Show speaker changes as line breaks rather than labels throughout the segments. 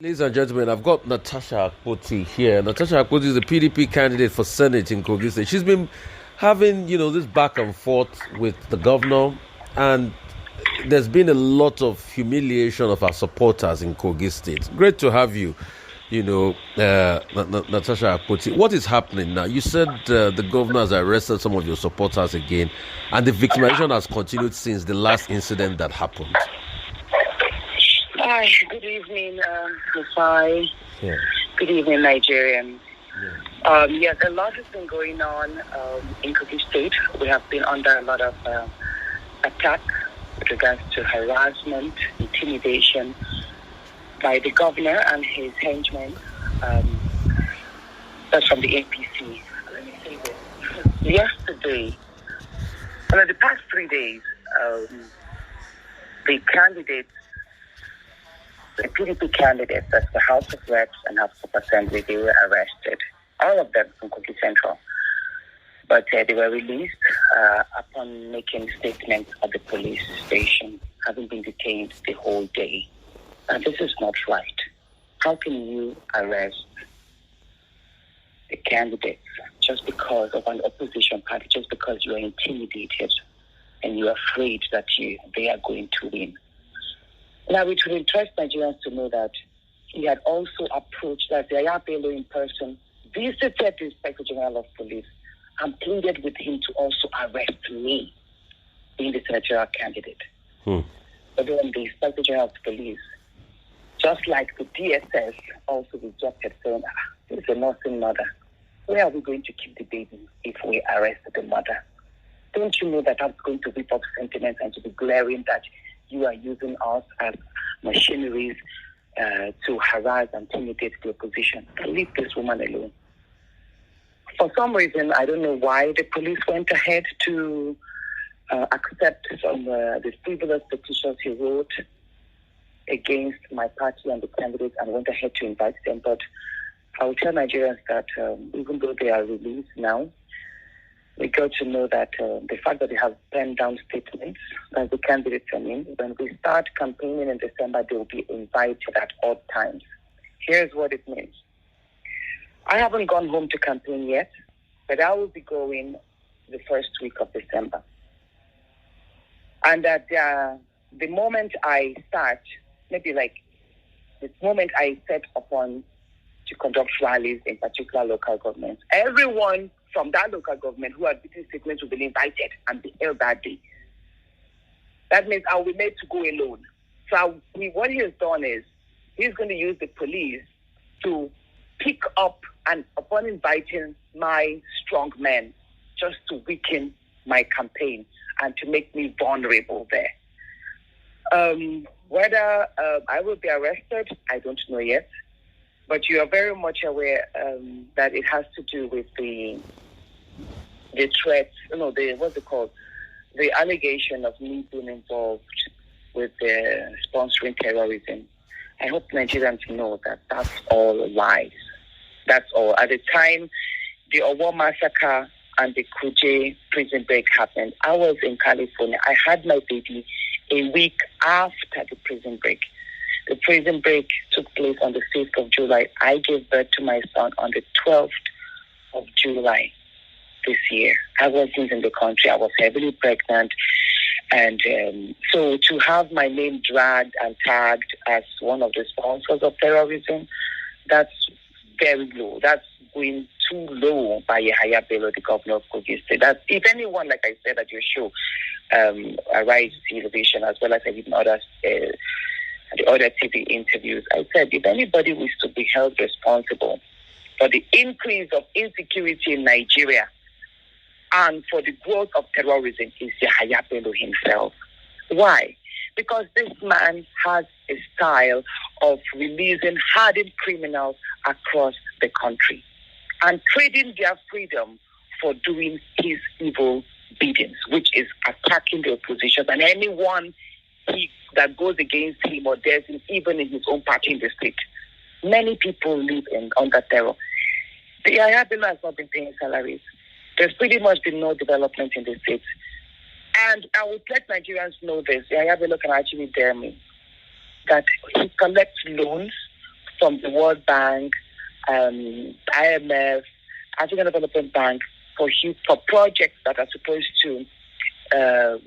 Ladies and gentlemen, I've got Natasha Akpoti here. Natasha Akpoti is the PDP candidate for Senate in Kogi State. She's been having, this back and forth with the governor, and there's been a lot of humiliation of our supporters in Kogi State. Great to have you, Natasha Akpoti. What is happening now? You said the governor has arrested some of your supporters again, and the victimization has continued since the last incident that happened.
Hi, good evening, Rufai.
Yeah.
Good evening, Nigerians.
Yeah.
A lot has been going on in Kogi State. We have been under a lot of attack with regards to harassment, intimidation by the governor and his henchmen. That's from the APC. Let me say this. Yesterday, the past 3 days, the PDP candidates at the House of Reps and House of Assembly, they were arrested. All of them from Kogi Central. But they were released upon making statements at the police station, having been detained the whole day. And this is not right. How can you arrest the candidates just because of an opposition party, just because you are intimidated and you are afraid that they are going to win? Now, it would interest Nigerians to know that he had also approached that Yahaya Bello in person, visited the Inspector General of Police, and pleaded with him to also arrest me, being the senatorial candidate. But then the Inspector General of Police, just like the DSS, also rejected, saying, this is a nursing mother. Where are we going to keep the baby if we arrest the mother? Don't you know that that's going to whip up sentiments and to be glaring that you are using us as machineries to harass and intimidate the opposition? Leave this woman alone. For some reason, I don't know why the police went ahead to accept some the frivolous petitions he wrote against my party and the candidates and went ahead to invite them. But I will tell Nigerians that even though they are released now, we got to know that the fact that they have penned down statements that the candidates are in, when we start campaigning in December, they will be invited at odd times. Here's what it means. I haven't gone home to campaign yet, but I will be going the first week of December. And that the moment I start, maybe like the moment I set upon to conduct rallies in particular local governments, everyone from that local government who had written statements will be invited and be held that day. That means I will be made to go alone. So what he has done is he's going to use the police to pick up and upon inviting my strong men just to weaken my campaign and to make me vulnerable there. Whether I will be arrested, I don't know yet. But you are very much aware that it has to do with the threats, the allegation of me being involved with sponsoring terrorism. I hope Nigerians know that that's all lies. That's all. At the time the Owo massacre and the Kuje prison break happened, I was in California. I had my baby a week after the prison break. The prison break took place on the 6th of July. I gave birth to my son on the 12th of July this year. I wasn't in the country. I was heavily pregnant. And so to have my name dragged and tagged as one of the sponsors of terrorism, that's very low. That's going too low by Yahaya Bello, the governor of Kogi State. That's, if anyone, like I said at your show, Arise Television, as well as even others, the other TV interviews, I said, if anybody was to be held responsible for the increase of insecurity in Nigeria and for the growth of terrorism, is Yahaya Bello himself. Why? Because this man has a style of releasing hardened criminals across the country and trading their freedom for doing his evil biddings, which is attacking the opposition and anyone that goes against him or dares him, even in his own party in the state. Many people live under terror. The Yahaya Bello has not been paying salaries. There's pretty much been no development in the state. And I would let Nigerians know this. Yahaya Bello can actually dare me that he collects loans from the World Bank, IMF, African Development Bank, for projects that are supposed to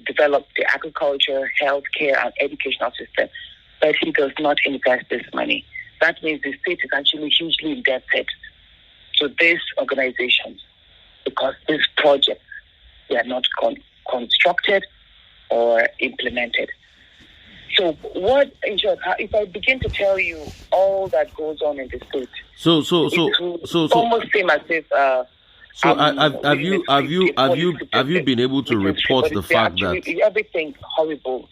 develop the agriculture, healthcare, and educational system. But he does not invest this money. That means the state is actually hugely indebted to these organizations because these projects were not constructed or implemented. So what, in short, if I begin to tell you all that goes on in the state,
so
almost seem as if.
So have you been able to report the fact that
everything horrible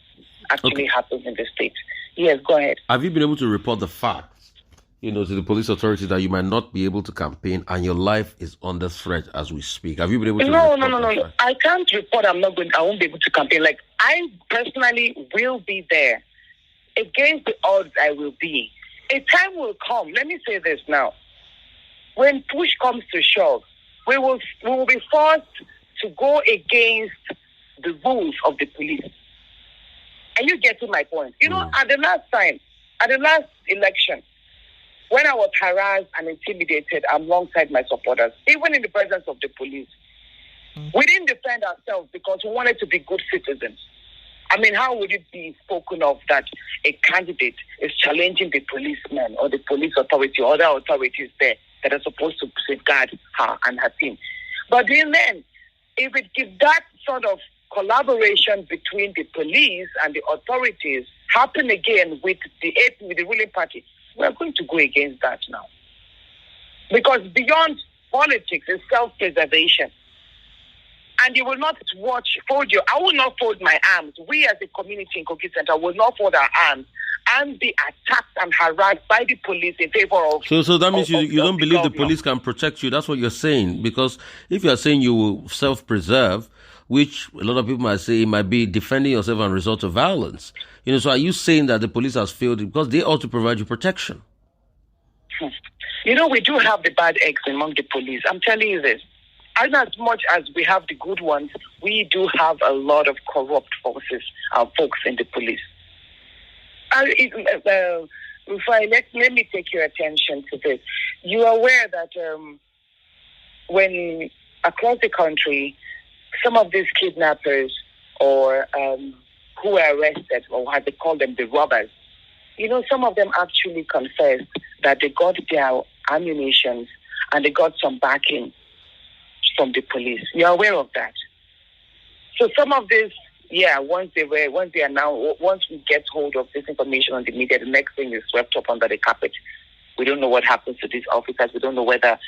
actually happens in the state? Yes, go ahead.
Have you been able to report the fact, to the police authorities that you might not be able to campaign and your life is under threat as we speak? Have you been able to?
No. I can't report. I won't be able to campaign. Like, I personally will be there. Against the odds, I will be. A time will come. Let me say this now. When push comes to shove, we will be forced to go against the rules of the police. Are you getting my point? At the last election, when I was harassed and intimidated alongside my supporters, even in the presence of the police, we didn't defend ourselves because we wanted to be good citizens. I mean, how would it be spoken of that a candidate is challenging the policeman or the police authority or other authorities there that are supposed to safeguard her and her team? But then, if it gives that sort of collaboration between the police and the authorities happen again with the AP, with the ruling party, we're going to go against that now. Because beyond politics is self-preservation. And you will not I will not fold my arms. We as a community in Kogi Center will not fold our arms and be attacked and harassed by the police in favor of...
So that means you don't believe the police can protect you. That's what you're saying. Because if you're saying you will self-preserve, which a lot of people might say it might be defending yourself and resort to violence. So are you saying that the police has failed because they ought to provide you protection?
We do have the bad eggs among the police. I'm telling you this. And as much as we have the good ones, we do have a lot of corrupt folks in the police. Let me take your attention to this. You are aware that when across the country, some of these kidnappers or who were arrested, or how they call them, the robbers, some of them actually confessed that they got their ammunition and they got some backing from the police. You're aware of that. So some of this, once we get hold of this information on the media, the next thing is swept up under the carpet. We don't know what happens to these officers. We don't know whether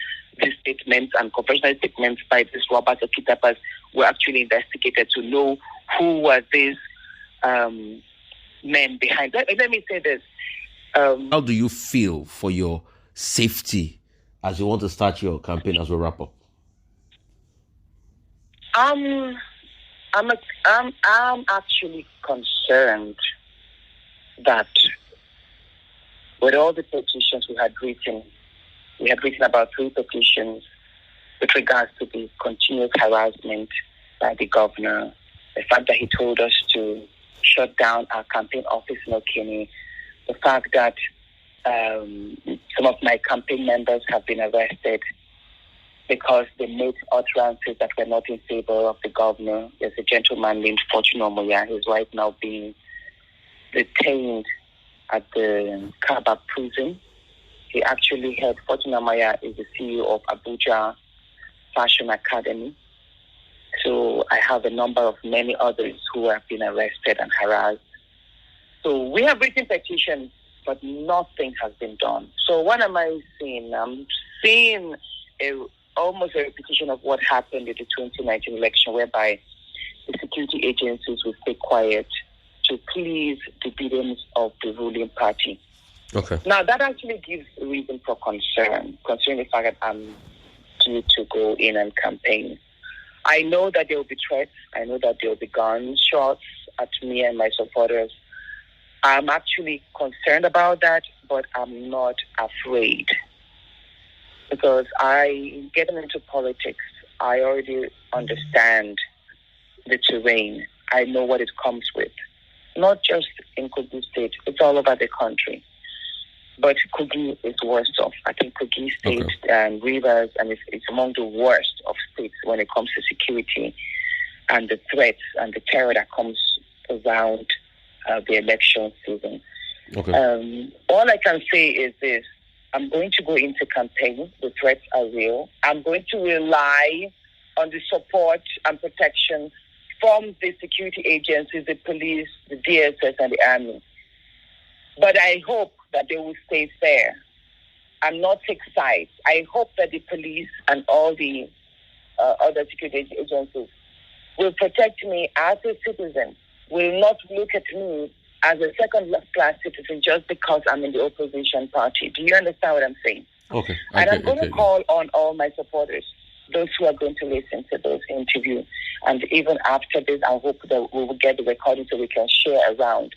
these statements and confessional statements by these robbers or kidnappers were actually investigated to know who were these men behind. Let me say this.
How do you feel for your safety as you want to start your campaign as we wrap up?
I'm actually concerned that with all the petitions we had written about 3 petitions with regards to the continuous harassment by the governor, the fact that he told us to shut down our campaign office in Okene, the fact that some of my campaign members have been arrested because they made utterances that were not in favor of the governor. There's a gentleman named Fortune Omoya who's right now being detained at the Kaba prison. He actually had, Fortune Omoya is the CEO of Abuja Fashion Academy. So I have a number of many others who have been arrested and harassed. So we have written petitions, but nothing has been done. So what am I seeing? I'm seeing almost a repetition of what happened in the 2019 election, whereby the security agencies will stay quiet to please the biddings of the ruling party.
Okay.
Now, that actually gives a reason for concern, concerning the fact that I'm due to go in and campaign. I know that there will be threats. I know that there will be gunshots at me and my supporters. I'm actually concerned about that, but I'm not afraid. Because getting into politics, I already understand the terrain. I know what it comes with. Not just in Kogi State, it's all over the country. but Kogi is worse off. I think Kogi State and Rivers, and it's among the worst of states when it comes to security and the threats and the terror that comes around the election season. All I can say is this. I'm going to go into campaign. The threats are real. I'm going to rely on the support and protection from the security agencies, the police, the DSS, and the army. But I hope that they will stay fair and not take sides. I hope that the police and all the other security agencies will protect me as a citizen, will not look at me as a second-class citizen just because I'm in the opposition party. Do you understand what I'm saying?
Okay.
And I'm going to call on all my supporters, those who are going to listen to those interviews. And even after this, I hope that we will get the recording so we can share around,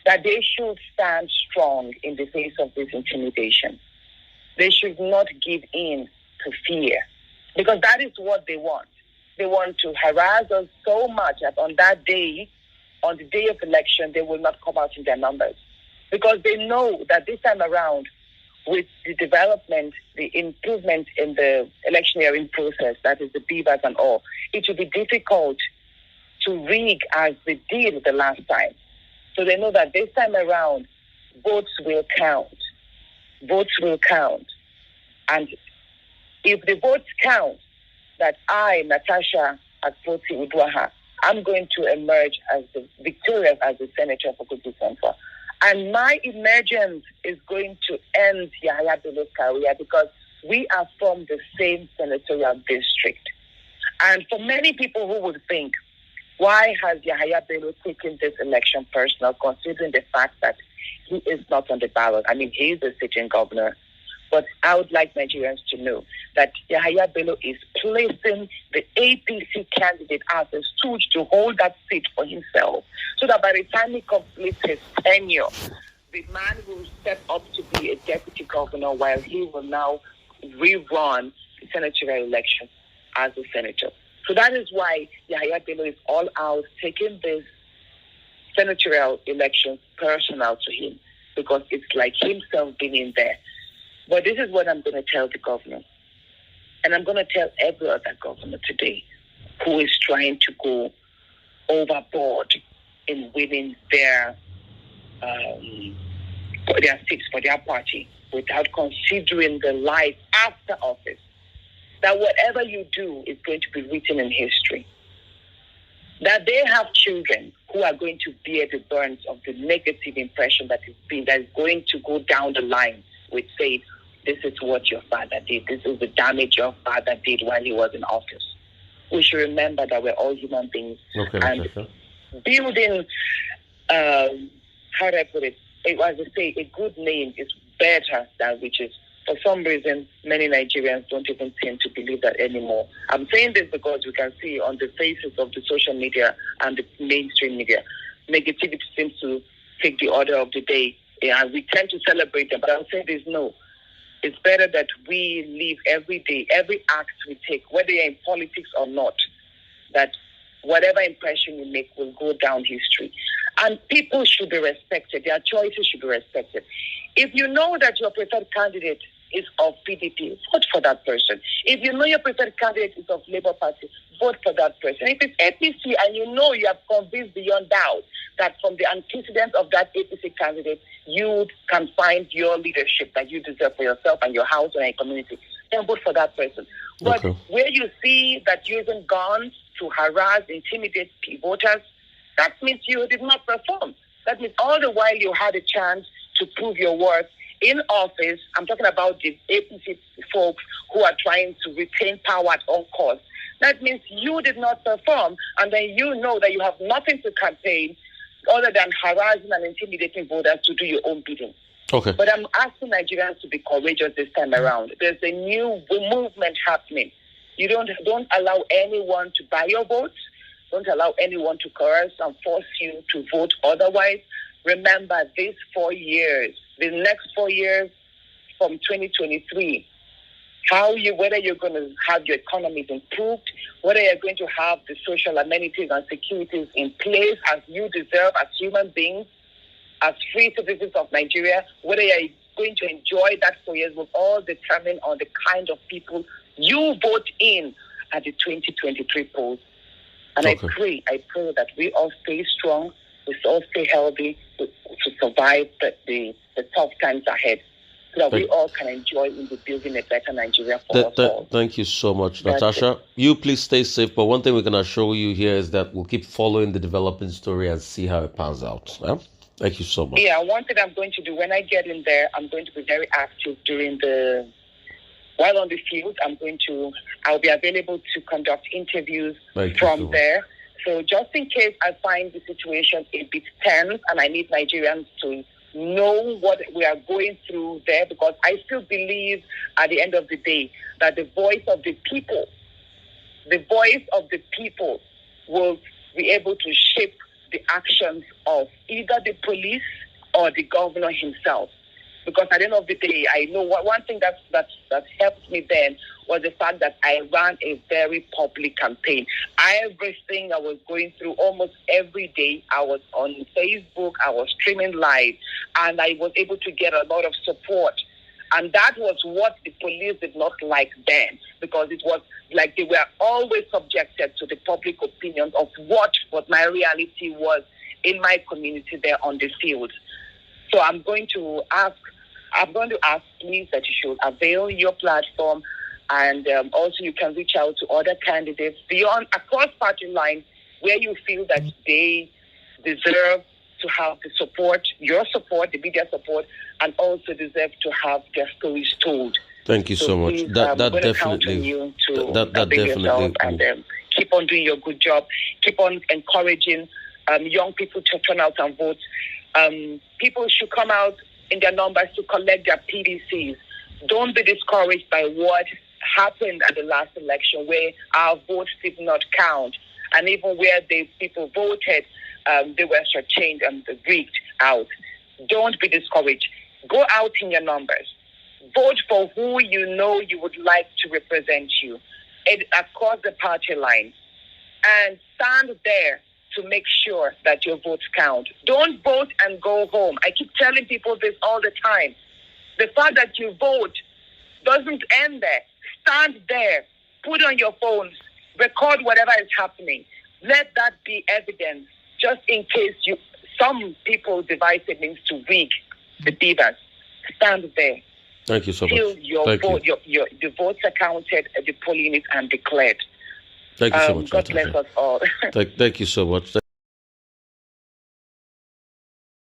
that they should stand strong in the face of this intimidation. They should not give in to fear, because that is what they want. They want to harass us so much that on that day, on the day of election, they will not come out in their numbers, because they know that this time around, with the development, the improvement in the electioneering process, that is the beavers and all, it will be difficult to rig as they did the last time. So they know that this time around, votes will count. Votes will count. And if the votes count, that I, Natasha Akpoti Udwaha, I'm going to emerge as the victorious as the senator for Kogi Central. And my emergence is going to end Yahaya Bello's career, because we are from the same senatorial district. And for many people who would think, why has Yahaya Bello taken this election personal, considering the fact that he is not on the ballot? I mean, he is the sitting governor. But I would like Nigerians to know that Yahaya Bello is placing the APC candidate as a stooge to hold that seat for himself, so that by the time he completes his tenure, the man will step up to be a deputy governor, while he will now rerun the senatorial election as a senator. So that is why Yahaya Bello is all out, taking this senatorial election personal to him, because it's like himself being in there. But this is what I'm going to tell the governor. And I'm going to tell every other governor today who is trying to go overboard in winning their seats for their party without considering the life after office, that whatever you do is going to be written in history. That they have children who are going to bear the burns of the negative impression that is going to go down the line with, say, this is what your father did. This is the damage your father did while he was in office. We should remember that we're all human beings. And building, how do I put it? As I say, a good name is better than riches. For some reason, many Nigerians don't even seem to believe that anymore. I'm saying this because we can see on the faces of the social media and the mainstream media, negativity seems to take the order of the day. And we tend to celebrate them. But I'm saying this, no. It's better that we live every day, every act we take, whether you're in politics or not, that whatever impression you make will go down history. And people should be respected. Their choices should be respected. If you know that your preferred candidate is of PDP, vote for that person. If you know your preferred candidate is of Labour Party, vote for that person. If it's APC and you know you have convinced beyond doubt that from the antecedents of that APC candidate, you can find your leadership that you deserve for yourself and your house and your community, then vote for that person. But where you see that using guns to harass, intimidate voters, that means you did not perform. That means all the while you had a chance to prove your worth in office. I'm talking about the APC folks who are trying to retain power at all costs. That means you did not perform, and then you know that you have nothing to campaign other than harassing and intimidating voters to do your own bidding. But I'm asking Nigerians to be courageous this time around. There's a new movement happening. You don't allow anyone to buy your votes. Don't allow anyone to coerce and force you to vote otherwise. Remember, these 4 years, the next 4 years from 2023, whether you're going to have your economies improved, whether you're going to have the social amenities and securities in place as you deserve as human beings, as free citizens of Nigeria, whether you're going to enjoy that 4 years will all determine on the kind of people you vote in at the 2023 polls. And I pray that we all stay strong, we all stay healthy to survive the tough times ahead, so that we all can enjoy in the building a better Nigeria for us all.
Thank you so much, Natasha. You please stay safe. But one thing we can assure you here is that we'll keep following the developing story and see how it pans out. Yeah? Thank you so much.
Yeah, one thing I'm going to do when I get in there, I'm going to be very active while on the field. I'll be available to conduct interviews from there. So just in case I find the situation a bit tense and I need Nigerians to know what we are going through there, because I still believe at the end of the day that the voice of the people will be able to shape the actions of either the police or the governor himself. Because at the end of the day, I know one thing that helped me then was the fact that I ran a very public campaign. Everything I was going through almost every day, I was on Facebook, I was streaming live, and I was able to get a lot of support. And that was what the police did not like then, because it was like they were always subjected to the public opinion of what my reality was in my community there on the field. So I'm going to ask please that you should avail your platform, and also you can reach out to other candidates across party lines where you feel that they deserve to have your support, the media support, and also deserve to have their stories told.
Thank you so much.
Please,
that definitely.
Count on you to avail yourself and keep on doing your good job. Keep on encouraging young people to turn out and vote. People should come out in their numbers to collect their PVCs. Don't be discouraged by what happened at the last election, where our votes did not count, and even where the people voted, they were shortchanged and rigged out. Don't be discouraged. Go out in your numbers. Vote for who you know you would like to represent you across the party line, and stand there to make sure that your votes count. Don't vote and go home. I keep telling people this all the time. The fact that you vote doesn't end there. Stand there. Put on your phones. Record whatever is happening. Let that be evidence, just in case some people devise a means to rig the beavers. Stand there.
Thank you so much.
Till the votes are counted, the polling is and declared.
Thank you so much.
God bless us all.
Thank you so much.